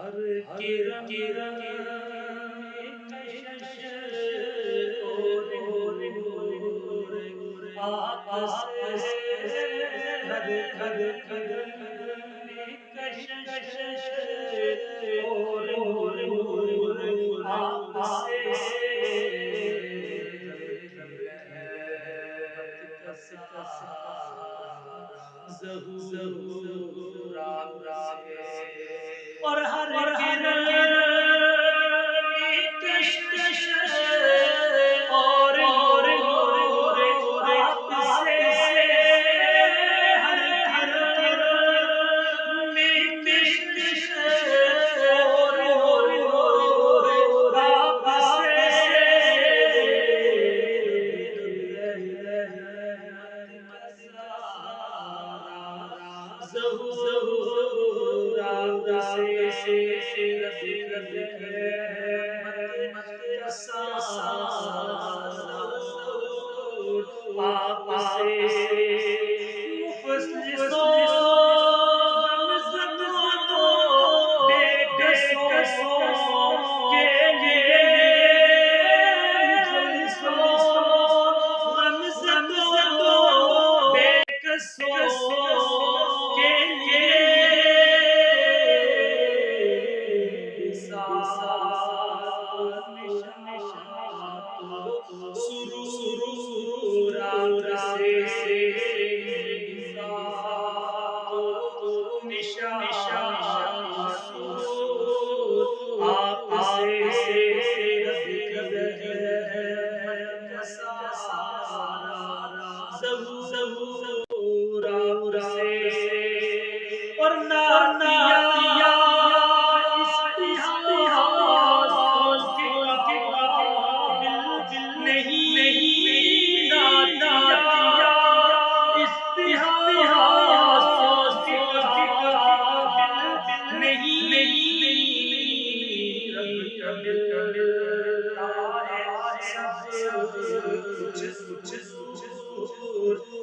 کرن کشش اور آپ سے ہر کرن کشش اور آپ سے ظہور اور ہر کشش اور آپ سے ہر کشش اور آپ سے ظہور آپ سے اور ناتیا استحاض کے قابل نہیں، ناتیا استحاض کے قابل نہیں،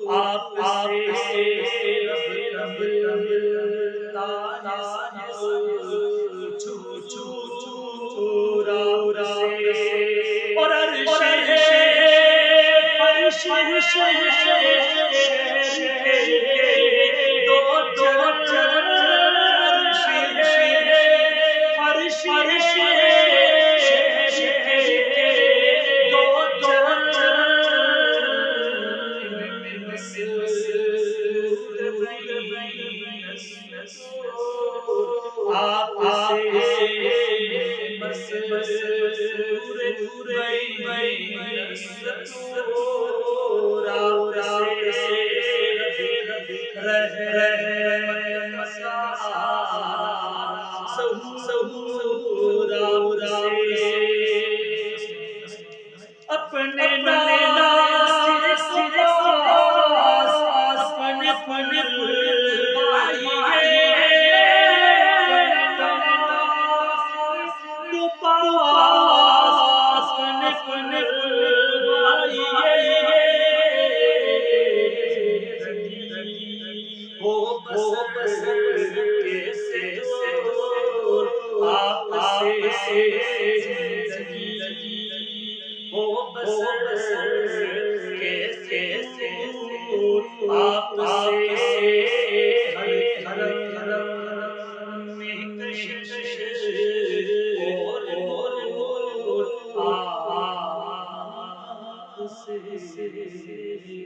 آپ سے رب اور اپنے سے